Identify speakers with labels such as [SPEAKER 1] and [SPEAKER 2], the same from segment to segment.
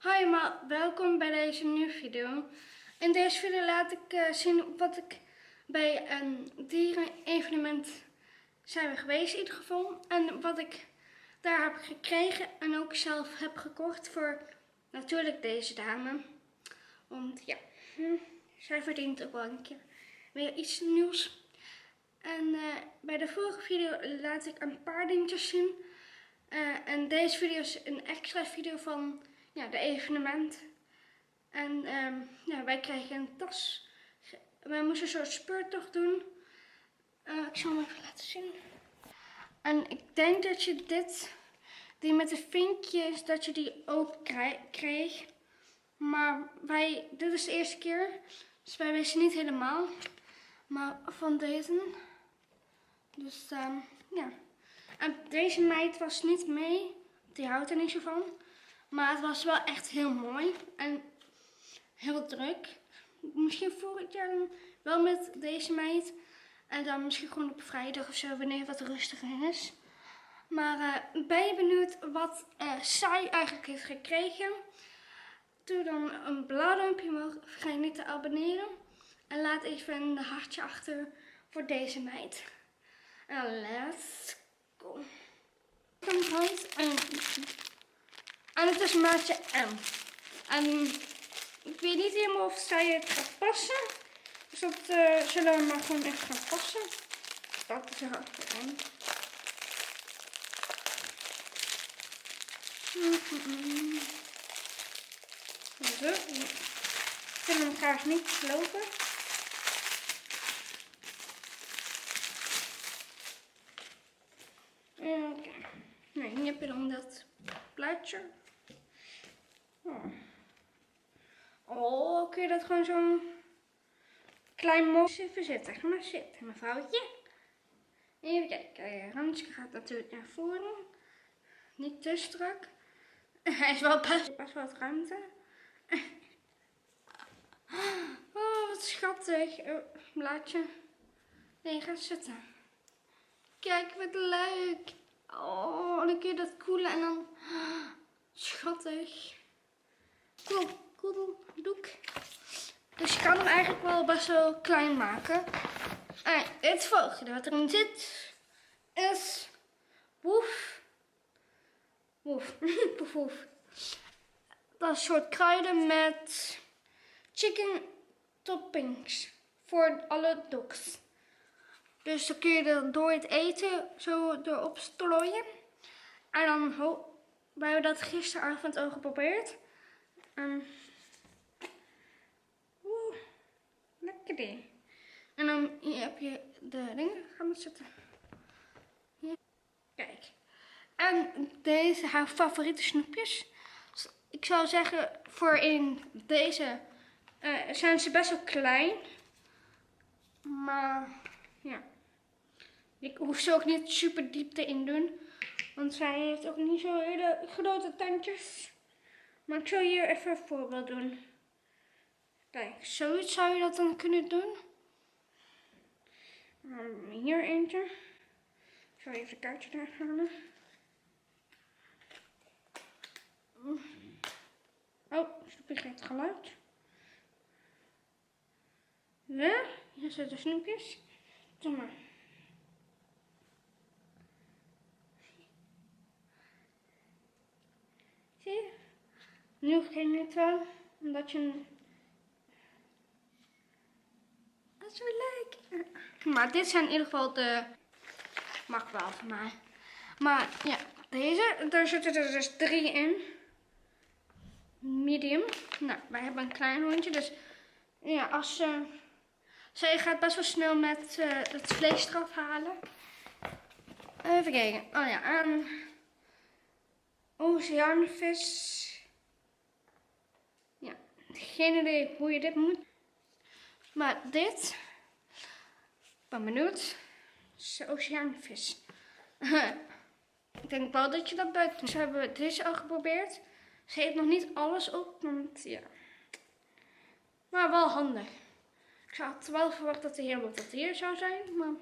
[SPEAKER 1] Hi allemaal, welkom bij deze nieuwe video. In deze video laat ik zien wat ik bij een dierenevenement zijn we geweest in ieder geval. En wat ik daar heb gekregen en ook zelf heb gekocht voor natuurlijk deze dame. Want ja, zij verdient ook wel een keer weer iets nieuws. En bij de vorige video laat ik een paar dingetjes zien. En deze video is een extra video van de evenement. En wij kregen een tas. Wij moesten zo'n speurtocht doen. Ik zal hem even laten zien. En ik denk dat je die met de vinkjes, dat je die ook kreeg. Maar dit is de eerste keer. Dus wij wisten niet helemaal. Maar van deze. Dus ja. En deze meid was niet mee. Die houdt er niet zo van. Maar het was wel echt heel mooi. En heel druk. Misschien vorig jaar wel met deze meid. En dan misschien gewoon op vrijdag of zo, wanneer het wat rustiger is. Maar ben je benieuwd wat zij eigenlijk heeft gekregen? Doe dan een blauw duimpje omhoog. Vergeet niet te abonneren. En laat even een hartje achter voor deze meid. En let's go. En het is maatje M. En ik weet niet helemaal of zij het gaat passen. Dus dat zullen we maar gewoon echt gaan passen. Dat is er achterin. Zo. Ik vind hem graag niet lopen. Oké. Nee, hier heb je dan dat plaatje. Oh, kun je dat gewoon zo'n klein mosje even zitten? Ga maar zitten, mevrouwtje. Even kijken. Ranske gaat natuurlijk naar voren. Niet te strak. Hij is wel best wel wat ruimte. Oh, wat schattig. Blaadje. Nee, ga zitten. Kijk, wat leuk. Oh, dan kun je dat koelen en dan... Schattig. Cool doek. Dus je kan hem eigenlijk wel best wel klein maken. En het volgende wat erin zit is woef. Woef. Woef. Dat is een soort kruiden met chicken toppings voor alle dogs. Dus dan kun je er door het eten zo erop strooien. En dan we hebben dat gisteravond al geprobeerd. Lekker ding. En dan hier heb je de dingen. Ga maar zitten. Hier. Kijk. En deze haar favoriete snoepjes. Ik zou zeggen, voor in deze zijn ze best wel klein. Maar ja. Ik hoef ze ook niet super diep erin doen. Want zij heeft ook niet zo hele grote tandjes. Maar ik zal hier even een voorbeeld doen. Kijk, zoiets zou je dat dan kunnen doen. Hier eentje. Ik zal even het kaartje daar halen. Oh, snoepje geeft geluid. Ja, hier zitten snoepjes. Doe maar. Zie je? Nu ging het wel, omdat je... Dat is zo leuk. Maar dit zijn in ieder geval de... Mag wel van mij. Maar ja, deze, daar zitten er dus 3 in. Medium. Nou, wij hebben een klein hondje, dus ja, als zij gaat best wel snel met het vlees eraf halen. Even kijken. Oh ja, oceaanvis. Ja, geen idee hoe je dit moet. Maar dit, ik ben benieuwd. Is oceaanvis. Ik denk wel dat je dat buiten. Dus hebben we deze al geprobeerd. Ze eet nog niet alles op, want ja. Maar wel handig. Ik had wel verwacht dat er helemaal tot hier zou zijn, maar...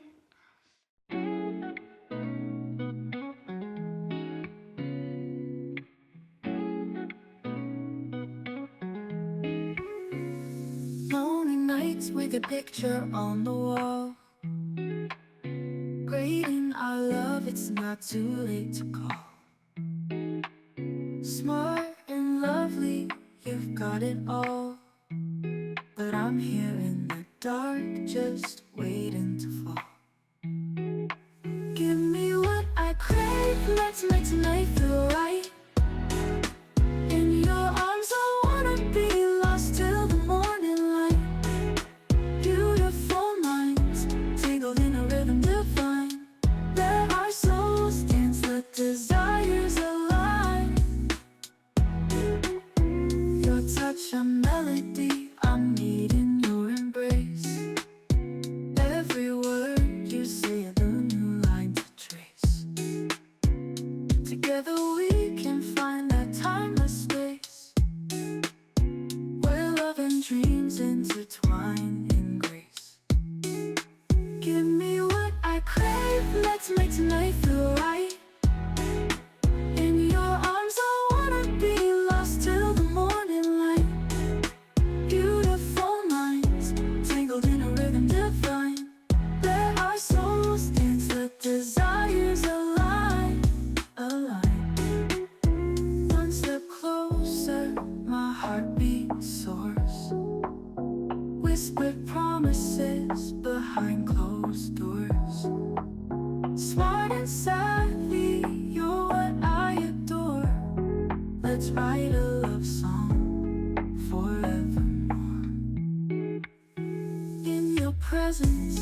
[SPEAKER 2] nights with a picture on the wall, grading our love, it's not too late to call. Smart and lovely, you've got it all, but I'm here in the dark, just waiting to fall. Give me what I crave, let's make tonight feel right. In your arms I wanna be lost till the morning light. Beautiful minds, tangled in a rhythm divine. Let our souls dance, let desires align. Your touch a melody, I'm needing your embrace. Every word you say a new line to trace. Together we can find that timeless space, where love and dreams intertwine in grace. Give me what I crave, let's make tonight feel right. In your arms I wanna be lost till the morning light. Beautiful minds, tangled in a rhythm divine. Let our souls dance, let desires align, align. One step closer, my heartbeat soars. Whispered promises behind closed doors. Smart and savvy, you're what I adore. Let's write a love song forevermore. In your presence,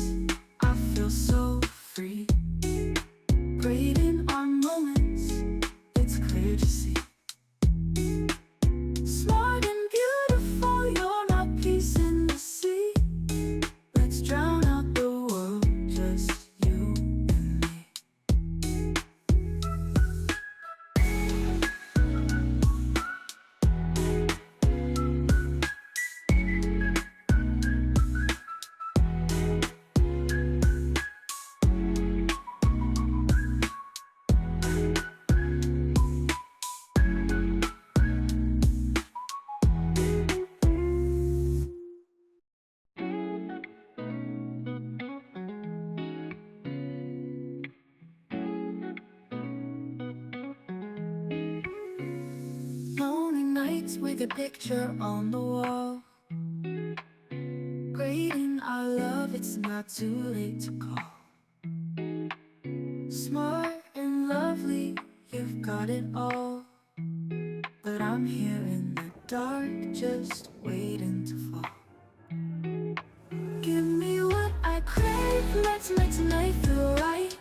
[SPEAKER 2] I feel so free. Grading our moments, it's clear to see. Smart and beautiful, you're my peace in the sea. Let's drown out the world, just you and me. Lonely nights with a picture on the wall, grading our love, it's not too late to call. Smart and lovely, you've got it all, but I'm here in the dark, just waiting to fall. Give me what I crave, let's make tonight feel right.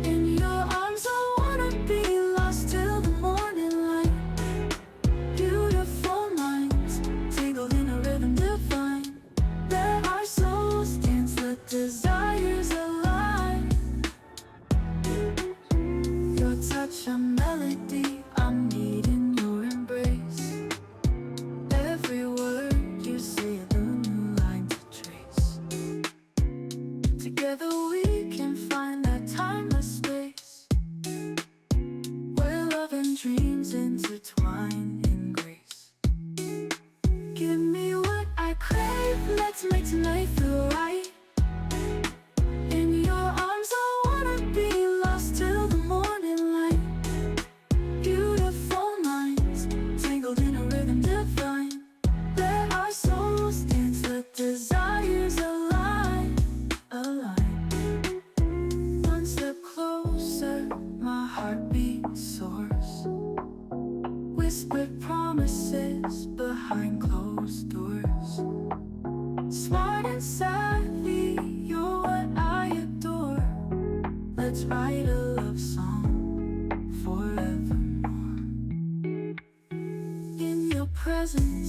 [SPEAKER 2] In your arms I wanna be lost till the morning light. Beautiful minds, tangled in a rhythm divine. Let our souls dance, let desires align. Your touch a melody, I'm needing your embrace. Every word you say a new line to trace. Together we can find that timeless space, where love and dreams intertwine in grace. Give me what I crave, let's make tonight feel right. In your arms I wanna be lost till the morning light. Beautiful minds, tangled in a rhythm divine. Let our souls dance, let desires align, align. One step closer, my heartbeat soars. Whispered promises behind closed doors. Smart and savvy, you're what I adore. Let's write a love song forevermore. In your presence